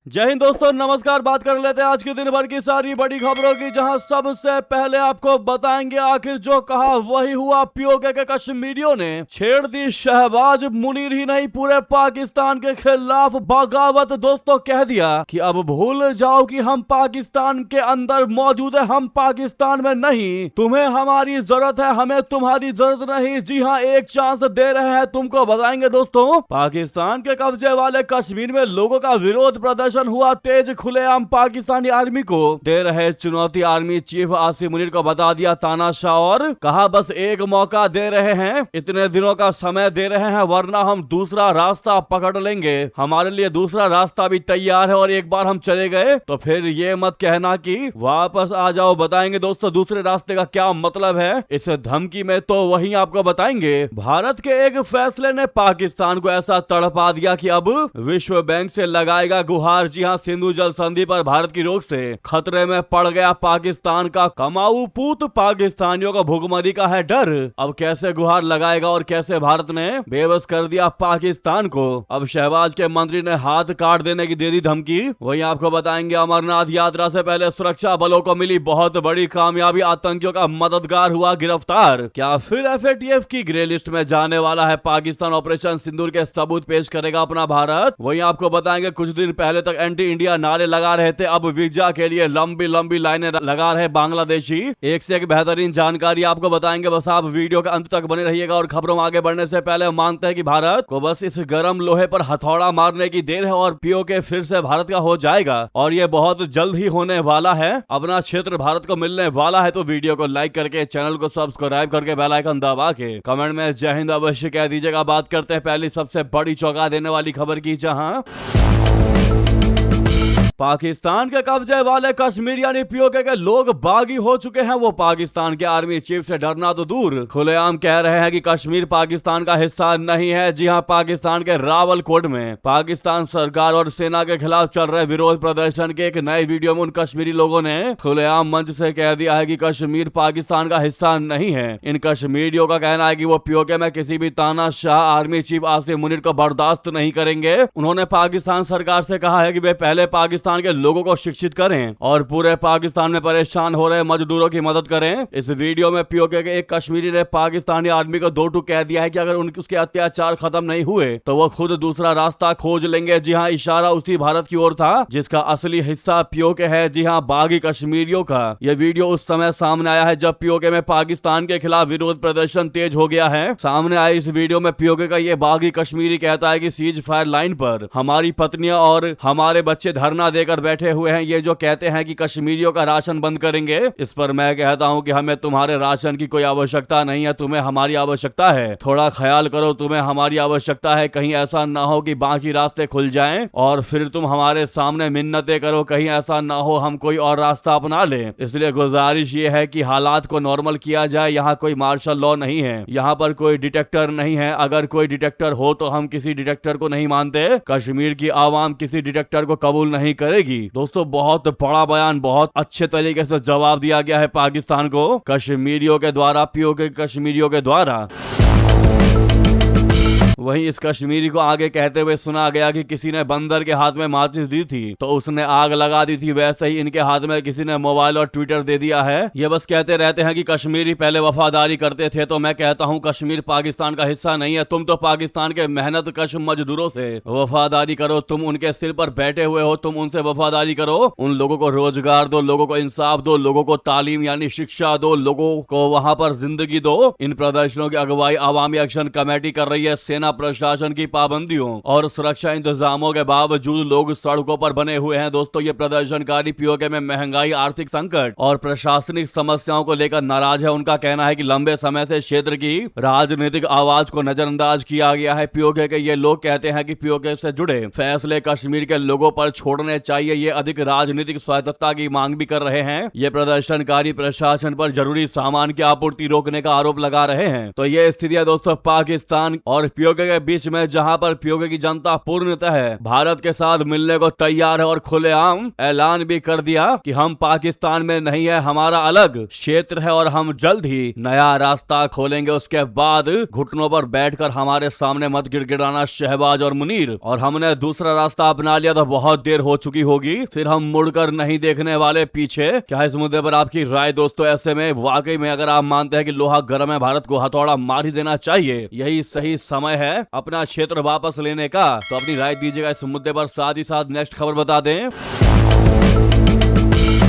जय हिंद दोस्तों, नमस्कार। बात कर लेते हैं आज के दिन भर की सारी बड़ी खबरों की, जहां सबसे पहले आपको बताएंगे आखिर जो कहा वही हुआ। पीओके के कश्मीरियों ने छेड़ दी शहबाज मुनीर ही नहीं, पूरे पाकिस्तान के खिलाफ बगावत। दोस्तों कह दिया कि अब भूल जाओ कि हम पाकिस्तान के अंदर मौजूद है, हम पाकिस्तान में नहीं। तुम्हें हमारी जरूरत है, हमें तुम्हारी जरूरत नहीं। जी हाँ, एक चांस दे रहे हैं तुमको। बताएंगे दोस्तों, पाकिस्तान के कब्जे वाले कश्मीर में लोगों का विरोध प्रदर्शन हुआ तेज। खुलेआम पाकिस्तानी आर्मी को दे रहे चुनौती। आर्मी चीफ आसिम मुनीर को बता दिया तानाशाह और कहा बस एक मौका दे रहे हैं, इतने दिनों का समय दे रहे हैं, वरना हम दूसरा रास्ता पकड़ लेंगे। हमारे लिए दूसरा रास्ता भी तैयार है और एक बार हम चले गए तो फिर ये मत कहना कि वापस आ जाओ। बताएंगे दोस्तों दूसरे रास्ते का क्या मतलब है इस धमकी में, तो वही आपको बताएंगे। भारत के एक फैसले ने पाकिस्तान को ऐसा तड़पा दिया कि अब विश्व बैंक से लगाएगा गुहार। जी हां, सिंधु जल संधि पर भारत की रोक से खतरे में पड़ गया पाकिस्तान का कमाऊ पूत। पाकिस्तानियों को भुखमरी का है डर। अब कैसे गुहार लगाएगा और कैसे भारत ने बेबस कर दिया पाकिस्तान को। अब शहबाज के मंत्री ने हाथ काट देने की दे दी धमकी। वहीं आपको बताएंगे अमरनाथ यात्रा से पहले सुरक्षा बलों को मिली बहुत बड़ी कामयाबी। आतंकियों का मददगार हुआ गिरफ्तार। क्या फिर एफएटीएफ की ग्रे लिस्ट में जाने वाला है पाकिस्तान? ऑपरेशन सिंदूर के सबूत पेश करेगा अपना भारत। वहीं आपको बताएंगे कुछ दिन पहले तक एंटी इंडिया नारे लगा रहे थे, अब वीजा के लिए लंबी लंबी लाइनें लगा रहे बांग्लादेशी। एक से एक बेहतरीन जानकारी आपको बताएंगे, बस आप वीडियो के अंत तक बने रहिएगा। और खबरों में आगे बढ़ने से पहले मानते हैं कि भारत को बस इस गर्म लोहे पर हथौड़ा मारने की देर है और पीओके फिर से भारत का हो जाएगा और ये बहुत जल्द ही होने वाला है। अपना क्षेत्र भारत को मिलने वाला है। तो वीडियो को लाइक करके, चैनल को सब्सक्राइब करके, बेल आइकन दबा के कमेंट में जय हिंद अवश्य कह दीजिएगा। बात करते हैं पहली सबसे बड़ी चौंका देने वाली खबर की, जहां पाकिस्तान के कब्जे वाले कश्मीर यानी पीओके के लोग बागी हो चुके हैं। वो पाकिस्तान के आर्मी चीफ से डरना तो दूर, खुलेआम कह रहे हैं कि कश्मीर पाकिस्तान का हिस्सा नहीं है। जी हां, पाकिस्तान के रावलकोट में पाकिस्तान सरकार और सेना के खिलाफ चल रहे विरोध प्रदर्शन के एक नए वीडियो में उन कश्मीरी लोगों ने खुलेआम मंच से कह दिया है कि कश्मीर पाकिस्तान का हिस्सा नहीं है। इन कश्मीरियों का कहना है कि वो पीओके में किसी भी तानाशाह आर्मी चीफ आसिम मुनीर को बर्दाश्त नहीं करेंगे। उन्होंने पाकिस्तान सरकार से कहा है कि वे पहले पाकिस्तान के लोगों को शिक्षित करें और पूरे पाकिस्तान में परेशान हो रहे मजदूरों की मदद करें। इस वीडियो में पीओके के एक कश्मीरी ने पाकिस्तानी आर्मी को दो टूक कह दिया है कि अगर उसके अत्याचार खत्म नहीं हुए तो वो खुद दूसरा रास्ता खोज लेंगे। जी हां, इशारा उसी भारत की ओर था जिसका असली हिस्सा पीओके है। जी हां, बागी कश्मीरियों का यह वीडियो उस समय सामने आया है जब पीओके में पाकिस्तान के खिलाफ विरोध प्रदर्शन तेज हो गया है। सामने आए इस वीडियो में पीओके का ये बागी कश्मीरी कहता है कि सीज फायर लाइन पर हमारी पत्नियां और हमारे बच्चे धरना देकर बैठे हुए हैं। ये जो कहते हैं कि कश्मीरियों का राशन बंद करेंगे, इस पर मैं कहता हूं कि हमें तुम्हारे राशन की कोई आवश्यकता नहीं है, तुम्हें हमारी आवश्यकता है। थोड़ा ख्याल करो, तुम्हें हमारी आवश्यकता है। कहीं ऐसा ना हो कि बाकी रास्ते खुल जाएं और फिर तुम हमारे सामने मिन्नतें करो। कहीं ऐसा ना हो हम कोई और रास्ता अपना लें। इसलिए गुजारिश ये है कि हालात को नॉर्मल किया जाए। यहाँ कोई मार्शल लॉ नहीं है, यहाँ पर कोई डिटेक्टर नहीं है। अगर कोई डिटेक्टर हो तो हम किसी डिटेक्टर को नहीं मानते। कश्मीर की आवाम किसी डिटेक्टर को कबूल नहीं करेगी। दोस्तों बहुत बड़ा बयान, बहुत अच्छे तरीके से जवाब दिया गया है पाकिस्तान को कश्मीरियों के द्वारा, पीओके कश्मीरियों के द्वारा। वहीं इस कश्मीरी को आगे कहते हुए सुना गया कि किसी ने बंदर के हाथ में माचिस दी थी तो उसने आग लगा दी थी, वैसे ही इनके हाथ में किसी ने मोबाइल और ट्विटर दे दिया है। ये बस कहते रहते हैं कि कश्मीरी पहले वफादारी करते थे। तो मैं कहता हूं कश्मीर पाकिस्तान का हिस्सा नहीं है। तुम तो पाकिस्तान के मेहनत कश मजदूरों से वफादारी करो। तुम उनके सिर पर बैठे हुए हो, तुम उनसे वफादारी करो। उन लोगों को रोजगार दो, लोगों को इंसाफ दो, लोगों को तालीम यानी शिक्षा दो, लोगों को वहां पर जिंदगी दो। इन प्रदर्शनों की अगुवाई अवामी एक्शन कमेटी कर रही है। सेना प्रशासन की पाबंदियों और सुरक्षा इंतजामों के बावजूद लोग सड़कों पर बने हुए हैं। दोस्तों ये प्रदर्शनकारी पीओके में महंगाई, आर्थिक संकट और प्रशासनिक समस्याओं को लेकर नाराज है। उनका कहना है कि लंबे समय से क्षेत्र की राजनीतिक आवाज को नजरअंदाज किया गया है। पीओके के ये लोग कहते हैं कि पीओके से जुड़े फैसले कश्मीर के लोगों पर छोड़ने चाहिए। ये अधिक राजनीतिक स्वायत्तता की मांग भी कर रहे हैं। ये प्रदर्शनकारी प्रशासन पर जरूरी सामान की आपूर्ति रोकने का आरोप लगा रहे हैं। तो ये स्थिति है दोस्तों पाकिस्तान और पीओके पीओके के बीच में, जहां पर पीओके की जनता पूर्णतः भारत के साथ मिलने को तैयार है और खुलेआम ऐलान भी कर दिया कि हम पाकिस्तान में नहीं है, हमारा अलग क्षेत्र है और हम जल्द ही नया रास्ता खोलेंगे। उसके बाद घुटनों पर बैठकर हमारे सामने मत गिड़गिड़ाना शहबाज और मुनीर, और हमने दूसरा रास्ता अपना लिया तो बहुत देर हो चुकी होगी, फिर हम मुड़कर नहीं देखने वाले पीछे। क्या इस मुद्दे पर आपकी राय दोस्तों? ऐसे में वाकई में अगर आप मानते हैं कि लोहा गर्म है, भारत को हथौड़ा मार ही देना चाहिए, यही सही समय है अपना क्षेत्र वापस लेने का, तो अपनी राय दीजिएगा इस मुद्दे पर। साथ ही साथ नेक्स्ट खबर बता दें,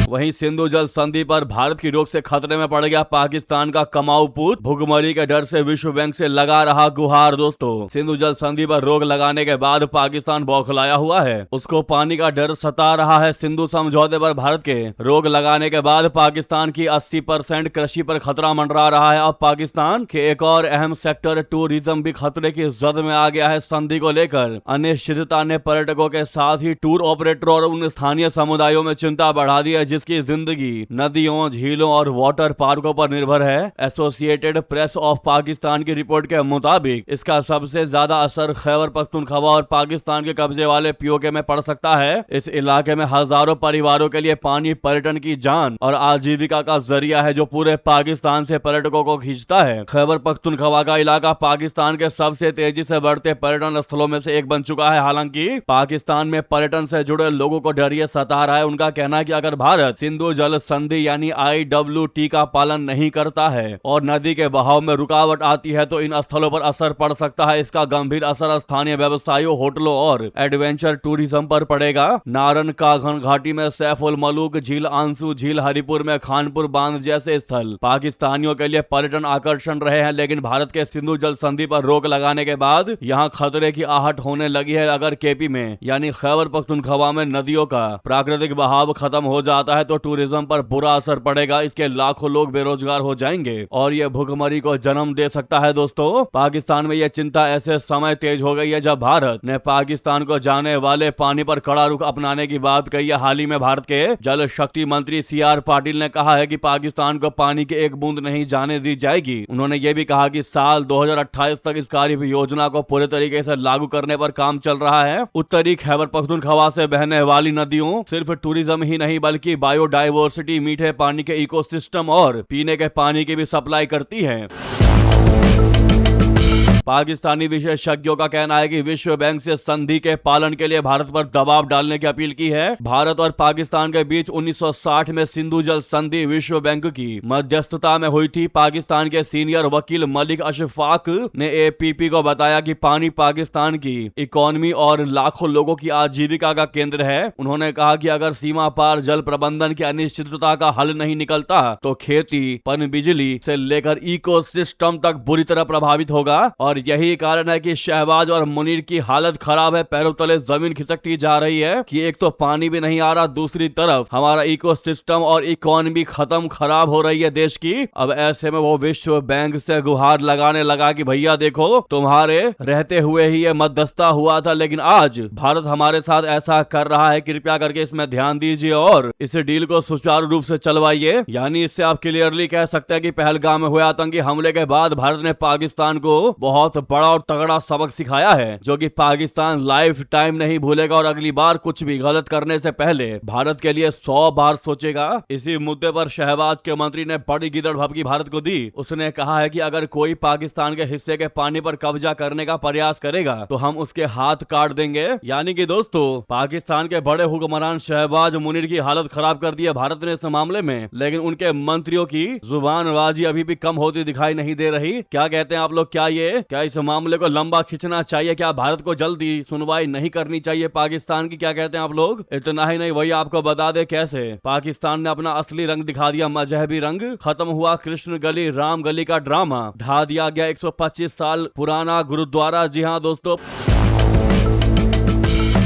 वहीं सिंधु जल संधि पर भारत की रोक से खतरे में पड़ गया पाकिस्तान का कमाऊ पुत। भुखमरी के डर से विश्व बैंक से लगा रहा गुहार। दोस्तों, सिंधु जल संधि पर रोक लगाने के बाद पाकिस्तान बौखलाया हुआ है, उसको पानी का डर सता रहा है। सिंधु समझौते पर भारत के रोक लगाने के बाद पाकिस्तान की 80% कृषि पर खतरा मंडरा रहा है। अब पाकिस्तान के एक और अहम सेक्टर टूरिज्म भी खतरे की जद में आ गया है। संधि को लेकर अनिश्चितता ने पर्यटकों के साथ ही टूर ऑपरेटर और उन स्थानीय समुदायों में चिंता बढ़ा दी है जिसकी जिंदगी नदियों, झीलों और वाटर पार्कों पर निर्भर है। एसोसिएटेड प्रेस ऑफ पाकिस्तान की रिपोर्ट के मुताबिक इसका सबसे ज्यादा असर खैबर पख्तूनख्वा और पाकिस्तान के कब्जे वाले पीओके में पड़ सकता है। इस इलाके में हजारों परिवारों के लिए पानी पर्यटन की जान और आजीविका का जरिया है जो पूरे पाकिस्तान से पर्यटकों को खींचता है। खैबर पख्तूनख्वा का इलाका पाकिस्तान के सबसे तेजी से बढ़ते पर्यटन स्थलों में से एक बन चुका है। हालांकि पाकिस्तान में पर्यटन से जुड़े लोगों को डर ये सता रहा है। उनका कहना है कि अगर भारत सिंधु जल संधि यानी IWT का पालन नहीं करता है और नदी के बहाव में रुकावट आती है तो इन स्थलों पर असर पड़ सकता है। इसका गंभीर असर स्थानीय व्यवसायों, होटलों और एडवेंचर टूरिज्म पर पड़ेगा। नारन काघन घाटी में सैफुल मलूक झील, आंसू झील, हरिपुर में खानपुर बांध जैसे स्थल पाकिस्तानियों के लिए पर्यटन आकर्षण रहे हैं, लेकिन भारत के सिंधु जल संधि पर रोक लगाने के बाद यहाँ खतरे की आहट होने लगी है। अगर केपी में यानी खैबर पख्तूनख्वा में नदियों का प्राकृतिक बहाव खत्म हो जाता है तो टूरिज्म पर बुरा असर पड़ेगा। इसके लाखों लोग बेरोजगार हो जाएंगे और ये भुखमरी को जन्म दे सकता है। दोस्तों, पाकिस्तान में यह चिंता ऐसे समय तेज हो गई है जब भारत ने पाकिस्तान को जाने वाले पानी पर कड़ा रुख अपनाने की बात कही है। हाल ही में भारत के जल शक्ति मंत्री CR पाटिल ने कहा है कि पाकिस्तान को पानी की एक बूंद नहीं जाने दी जाएगी। उन्होंने ये भी कहा कि साल 2028 तक इस कार्य योजना को पूरे तरीके से लागू करने पर काम चल रहा है। उत्तरी खैबर पख्तूनख्वा से बहने वाली नदियों सिर्फ टूरिज्म ही नहीं बल्कि बायोडाइवर्सिटी, मीठे पानी के इकोसिस्टम और पीने के पानी की भी सप्लाई करती है। पाकिस्तानी विशेषज्ञों का कहना है कि विश्व बैंक से संधि के पालन के लिए भारत पर दबाव डालने की अपील की है। भारत और पाकिस्तान के बीच 1960 में सिंधु जल संधि विश्व बैंक की मध्यस्थता में हुई थी। पाकिस्तान के सीनियर वकील मलिक अशफाक ने APP को बताया कि पानी पाकिस्तान की इकोनॉमी और लाखों लोगों की आजीविका का केंद्र है। उन्होंने कहा कि अगर सीमा पार जल प्रबंधन की अनिश्चितता का हल नहीं निकलता तो खेती, पनबिजली से लेकर इकोसिस्टम तक बुरी तरह प्रभावित होगा और यही कारण है कि शहबाज और मुनीर की हालत खराब है। पैरों तले जमीन खिसकती जा रही है कि एक तो पानी भी नहीं आ रहा, दूसरी तरफ हमारा इकोसिस्टम और इकोनॉमी खराब हो रही है देश की। अब ऐसे में वो विश्व बैंक से गुहार लगाने लगा कि भैया देखो, तुम्हारे रहते हुए ही ये मध्यस्थता हुआ था, लेकिन आज भारत हमारे साथ ऐसा कर रहा है, कृपया करके इसमें ध्यान दीजिए और इस डील को सुचारू रूप से चलवाइए। यानी इससे आप क्लियरली कह सकते हैं कि पहलगाम में हुए आतंकी हमले के बाद भारत ने पाकिस्तान को बहुत बड़ा और तगड़ा सबक सिखाया है, जो कि पाकिस्तान लाइफ टाइम नहीं भूलेगा और अगली बार कुछ भी गलत करने से पहले भारत के लिए 100 बार सोचेगा। इसी मुद्दे पर शहबाज के मंत्री ने बड़ी गिदड़ भभकी भारत को दी। उसने कहा है कि अगर कोई पाकिस्तान के हिस्से के पानी पर कब्जा करने का प्रयास करेगा तो हम उसके हाथ काट देंगे। यानी कि दोस्तों, पाकिस्तान के बड़े हुक्मरान शहबाज मुनीर की हालत खराब कर दी है भारत ने इस मामले में, लेकिन उनके मंत्रियों की जुबानबाजी अभी भी कम होती दिखाई नहीं दे रही। क्या कहते हैं आप लोग? क्या इस मामले को लंबा खींचना चाहिए? क्या भारत को जल्दी सुनवाई नहीं करनी चाहिए पाकिस्तान की? क्या कहते हैं आप लोग? इतना ही नहीं, वही आपको बता दे कैसे पाकिस्तान ने अपना असली रंग दिखा दिया, मजहबी रंग। खत्म हुआ कृष्ण गली राम गली का ड्रामा, ढा दिया गया 125 साल पुराना गुरुद्वारा। जी हाँ दोस्तों,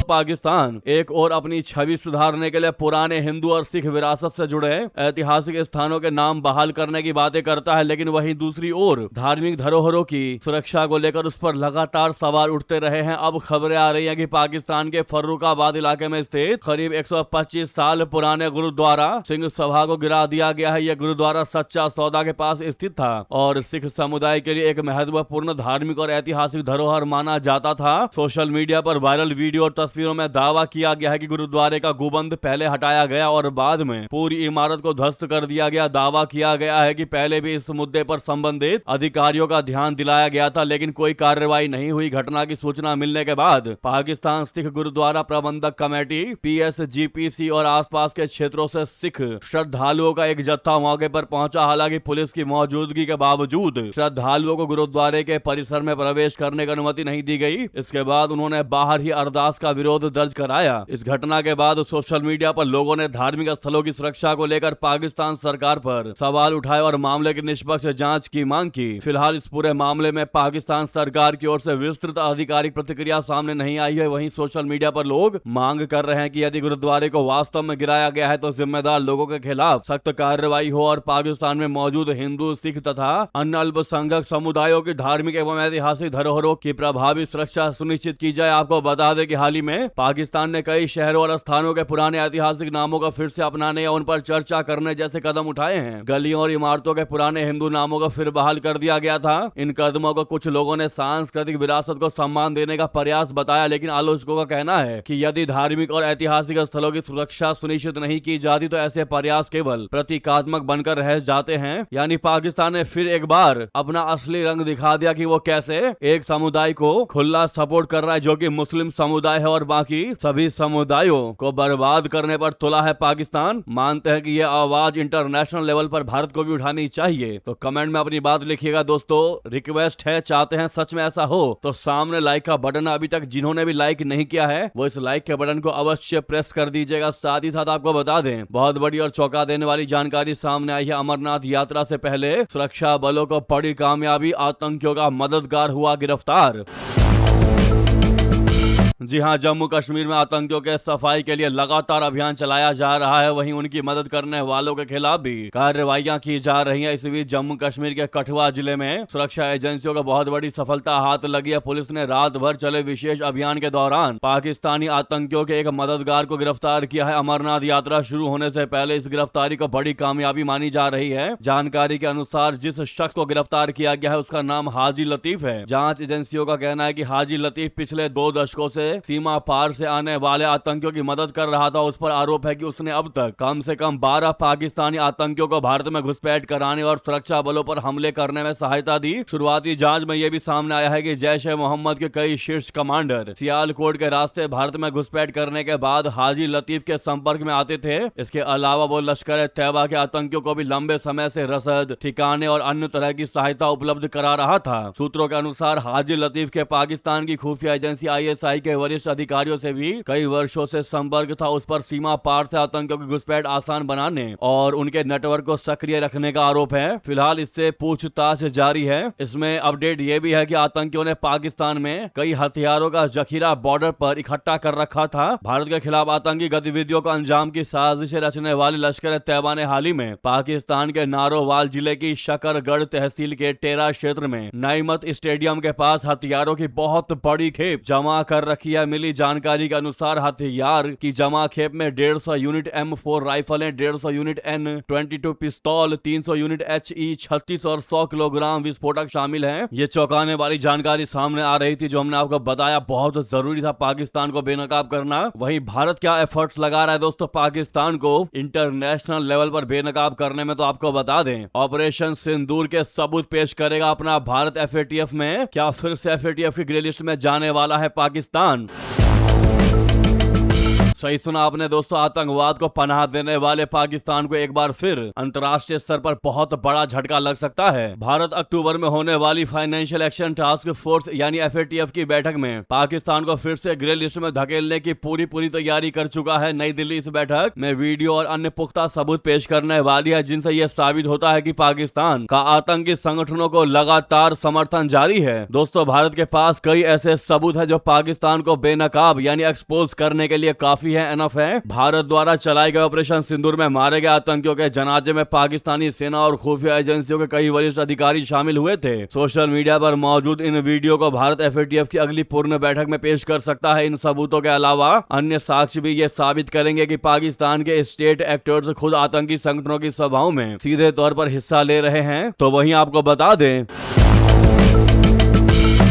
पाकिस्तान एक और अपनी छवि सुधारने के लिए पुराने हिंदू और सिख विरासत से जुड़े ऐतिहासिक स्थानों के नाम बहाल करने की बातें करता है, लेकिन वहीं दूसरी ओर धार्मिक धरोहरों की सुरक्षा को लेकर उस पर लगातार सवाल उठते रहे हैं। अब खबरें आ रही हैं कि पाकिस्तान के फर्रुखाबाद इलाके में स्थित करीब 125 साल पुराने गुरुद्वारा सिंह सभा को गिरा दिया गया है। यह गुरुद्वारा सच्चा सौदा के पास स्थित था और सिख समुदाय के लिए एक महत्वपूर्ण धार्मिक और ऐतिहासिक धरोहर माना जाता था। सोशल मीडिया पर वायरल वीडियो और तस्वीरों में दावा किया गया है कि गुरुद्वारे का गुंबद पहले हटाया गया और बाद में पूरी इमारत को ध्वस्त कर दिया गया। दावा किया गया है कि पहले भी इस मुद्दे पर संबंधित अधिकारियों का ध्यान दिलाया गया था, लेकिन कोई कार्रवाई नहीं हुई। घटना की सूचना मिलने के बाद पाकिस्तान सिख गुरुद्वारा प्रबंधक कमेटी PSGPC और आसपास के क्षेत्रों से सिख श्रद्धालुओं का एक जत्था मौके पर पहुंचा। हालांकि पुलिस की मौजूदगी के बावजूद श्रद्धालुओं को गुरुद्वारे के परिसर में प्रवेश करने की अनुमति नहीं दी गई। इसके बाद उन्होंने बाहर ही अरदास का विरोध दर्ज कराया। इस घटना के बाद सोशल मीडिया पर लोगों ने धार्मिक स्थलों की सुरक्षा को लेकर पाकिस्तान सरकार पर सवाल उठाए और मामले की निष्पक्ष जांच की मांग की। फिलहाल इस पूरे मामले में पाकिस्तान सरकार की ओर से विस्तृत आधिकारिक प्रतिक्रिया सामने नहीं आई है। वहीं सोशल मीडिया पर लोग मांग कर रहे हैं कि यदि गुरुद्वारे को वास्तव में गिराया गया है तो जिम्मेदार लोगों के खिलाफ सख्त कार्रवाई हो और पाकिस्तान में मौजूद हिंदू, सिख तथा अन्य अल्पसंख्यक समुदायों की धार्मिक एवं ऐतिहासिक धरोहरों की प्रभावी सुरक्षा सुनिश्चित की जाए। आपको बता दें कि हाल ही में पाकिस्तान ने कई शहरों और स्थानों के पुराने ऐतिहासिक नामों को फिर से अपनाने या उन पर चर्चा करने जैसे कदम उठाए हैं। गलियों और इमारतों के पुराने हिंदू नामों को फिर बहाल कर दिया गया था। इन कदमों को कुछ लोगों ने सांस्कृतिक विरासत को सम्मान देने का प्रयास बताया, लेकिन आलोचकों का कहना है कि यदि धार्मिक और ऐतिहासिक स्थलों की सुरक्षा सुनिश्चित नहीं की जाती तो ऐसे प्रयास केवल प्रतीकात्मक बनकर रह जाते हैं। यानी पाकिस्तान ने फिर एक बार अपना असली रंग दिखा दिया कि वो कैसे एक समुदाय को खुला सपोर्ट कर रहा है जो कि मुस्लिम समुदाय है और बाकी सभी समुदायों को बर्बाद करने पर तुला है पाकिस्तान। मानते हैं कि यह आवाज इंटरनेशनल लेवल पर भारत को भी उठानी चाहिए। तो कमेंट में अपनी बात लिखिएगा दोस्तों। रिक्वेस्ट है, चाहते हैं सच में ऐसा हो तो सामने लाइक का बटन अभी तक जिन्होंने भी लाइक नहीं किया है वो इस लाइक के बटन को अवश्य प्रेस कर दीजिएगा। साथ ही साथ आपको बता दें, बहुत बड़ी और चौंका देने वाली जानकारी सामने आई है। अमरनाथ यात्रा से पहले सुरक्षा बलों को बड़ी कामयाबी, आतंकियों का मददगार हुआ गिरफ्तार। जी हां, जम्मू कश्मीर में आतंकियों के सफाई के लिए लगातार अभियान चलाया जा रहा है। वहीं उनकी मदद करने वालों के खिलाफ भी कार्रवाइयां की जा रही हैं। इस बीच जम्मू कश्मीर के कठुआ जिले में सुरक्षा एजेंसियों को बहुत बड़ी सफलता हाथ लगी है। पुलिस ने रात भर चले विशेष अभियान के दौरान पाकिस्तानी आतंकियों के एक मददगार को गिरफ्तार किया है। अमरनाथ यात्रा शुरू होने से पहले इस गिरफ्तारी को बड़ी कामयाबी मानी जा रही है। जानकारी के अनुसार जिस शख्स को गिरफ्तार किया गया है उसका नाम हाजी लतीफ है। जांच एजेंसियों का कहना है कि हाजी लतीफ पिछले 2 दशकों से सीमा पार से आने वाले आतंकियों की मदद कर रहा था। उस पर आरोप है कि उसने अब तक कम से कम 12 पाकिस्तानी आतंकियों को भारत में घुसपैठ कराने और सुरक्षा बलों पर हमले करने में सहायता दी। शुरुआती जांच में यह भी सामने आया है कि जैश-ए-मोहम्मद के कई शीर्ष कमांडर सियालकोट के रास्ते भारत में घुसपैठ करने के बाद हाजी लतीफ के संपर्क में आते थे। इसके अलावा वो लश्कर-ए-तैयबा के आतंकियों को भी लंबे समय से रसद, ठिकाने और अन्य तरह की सहायता उपलब्ध करा रहा था। सूत्रों के अनुसार हाजी लतीफ के पाकिस्तान की खुफिया एजेंसी ISI के वरिष्ठ अधिकारियों से भी कई वर्षों से संपर्क था। उस पर सीमा पार से आतंकियों की घुसपैठ आसान बनाने और उनके नेटवर्क को सक्रिय रखने का आरोप है। फिलहाल इससे पूछताछ जारी है। इसमें अपडेट ये भी है कि आतंकियों ने पाकिस्तान में कई हथियारों का जखीरा बॉर्डर पर इकट्ठा कर रखा था। भारत के खिलाफ आतंकी गतिविधियों को अंजाम की साजिशें रचने वाले लश्कर-ए-तैयबा ने हाल ही में पाकिस्तान के नारोवाल जिले की शकरगढ़ तहसील के टेरा क्षेत्र में नईमत स्टेडियम के पास हथियारों की बहुत बड़ी खेप जमा कर रखी है। मिली जानकारी के अनुसार हथियार की जमा खेप में 150 यूनिट M4 राइफलें, 150 यूनिट N22 पिस्तौल, 300 यूनिट HE36 और 100 किलोग्राम विस्फोटक शामिल हैं। ये चौंकाने वाली जानकारी सामने आ रही थी जो हमने आपको बताया। बहुत जरूरी था पाकिस्तान को बेनकाब करना। वहीं भारत क्या एफर्ट्स लगा रहा है दोस्तों पाकिस्तान को इंटरनेशनल लेवल पर बेनकाब करने में, तो आपको बता दें ऑपरेशन सिंदूर के सबूत पेश करेगा अपना भारत। FATF में क्या फिर से FATF की ग्रे लिस्ट में जाने वाला है पाकिस्तान? सही सुना आपने दोस्तों, आतंकवाद को पनाह देने वाले पाकिस्तान को एक बार फिर अंतर्राष्ट्रीय स्तर पर बहुत बड़ा झटका लग सकता है। भारत अक्टूबर में होने वाली फाइनेंशियल एक्शन टास्क फोर्स यानी FATF की बैठक में पाकिस्तान को फिर से ग्रे लिस्ट में धकेलने की पूरी तैयारी कर चुका है। नई दिल्ली इस बैठक में वीडियो और अन्य पुख्ता सबूत पेश करने वाली है, जिनसे यह साबित होता है कि पाकिस्तान का आतंकी संगठनों को लगातार समर्थन जारी है। दोस्तों, भारत के पास कई ऐसे सबूत है जो पाकिस्तान को बेनकाब यानी एक्सपोज करने के लिए काफी है, एनफ है। भारत द्वारा चलाए गए ऑपरेशन सिंदूर में मारे गए आतंकियों के जनाजे में पाकिस्तानी सेना और खुफिया एजेंसियों के कई वरिष्ठ अधिकारी शामिल हुए थे। सोशल मीडिया पर मौजूद इन वीडियो को भारत FATF की अगली पूर्ण बैठक में पेश कर सकता है। इन सबूतों के अलावा अन्य साक्ष्य भी ये साबित करेंगे कि पाकिस्तान के स्टेट एक्टर्स खुद आतंकी संगठनों की सभाओं में सीधे तौर पर हिस्सा ले रहे हैं। तो वहीं आपको बता दें,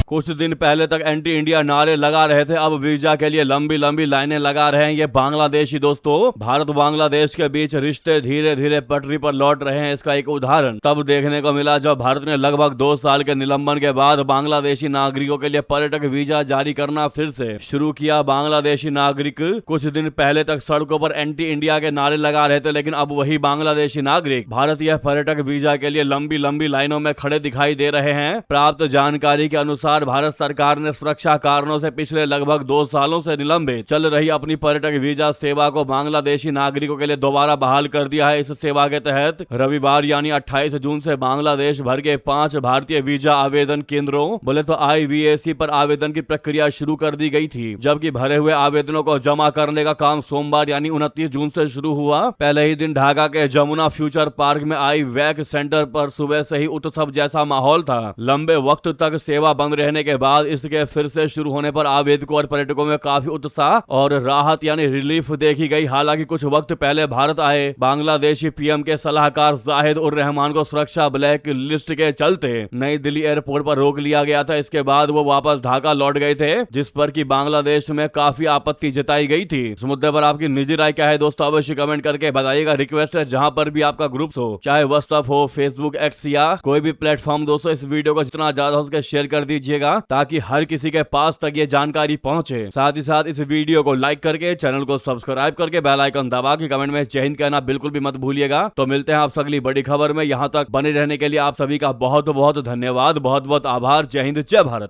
कुछ दिन पहले तक एंटी इंडिया नारे लगा रहे थे, अब वीजा के लिए लंबी लाइनें लगा रहे हैं ये बांग्लादेशी। दोस्तों, भारत बांग्लादेश के बीच रिश्ते धीरे धीरे पटरी पर लौट रहे हैं। इसका एक उदाहरण तब देखने को मिला जब भारत ने लगभग 2 साल के निलंबन के बाद बांग्लादेशी नागरिकों के लिए पर्यटक वीजा जारी करना फिर से शुरू किया। बांग्लादेशी नागरिक कुछ दिन पहले तक सड़कों पर एंटी इंडिया के नारे लगा रहे थे, लेकिन अब वही बांग्लादेशी नागरिक भारतीय पर्यटक वीजा के लिए लंबी लाइनों में खड़े दिखाई दे रहे हैं। प्राप्त जानकारी के अनुसार भारत सरकार ने सुरक्षा कारणों से पिछले लगभग 2 सालों से निलंबित चल रही अपनी पर्यटक वीजा सेवा को बांग्लादेशी नागरिकों के लिए दोबारा बहाल कर दिया है। इस सेवा के तहत रविवार यानी 28 जून से बांग्लादेश भर के 5 भारतीय वीजा आवेदन केंद्रों बोले तो IVAC पर आवेदन की प्रक्रिया शुरू कर दी गई थी, जबकि भरे हुए आवेदनों को जमा करने का काम सोमवार यानी 29 जून से शुरू हुआ। पहले ही दिन ढाका के जमुना फ्यूचर पार्क में IVAC सेंटर पर सुबह से ही उत्सव जैसा माहौल था। लंबे वक्त तक सेवा बंद रहने के बाद इसके फिर से शुरू होने पर आवेदकों और पर्यटकों में काफी उत्साह और राहत यानी रिलीफ देखी गई। हालांकि कुछ वक्त पहले भारत आए बांग्लादेशी PM के सलाहकार जाहिद उर रहमान को सुरक्षा ब्लैक लिस्ट के चलते नई दिल्ली एयरपोर्ट पर रोक लिया गया था। इसके बाद वो वापस ढाका लौट गए थे, जिस पर कि बांग्लादेश में काफी आपत्ति जताई गई थी। इस मुद्दे पर आपकी निजी राय क्या है दोस्तों, अवश्य कमेंट करके बताइएगा। रिक्वेस्ट है, जहां पर भी आपका ग्रुप्स हो, चाहे व्हाट्सएप हो, फेसबुक, X या कोई भी प्लेटफॉर्म, दोस्तों इस वीडियो को जितना ज्यादा हो सके शेयर कर दीजिएगा ताकि हर किसी के पास तक ये जानकारी पहुंचे। साथ ही साथ इस वीडियो को लाइक करके चैनल को सब्सक्राइब करके बेल आइकन दबा के कमेंट में जय हिंद कहना बिल्कुल भी मत भूलिएगा। तो मिलते हैं आपसे अगली बड़ी खबर में। यहां तक बने रहने के लिए आप सभी का बहुत धन्यवाद, बहुत आभार। जय हिंद, जय भारत।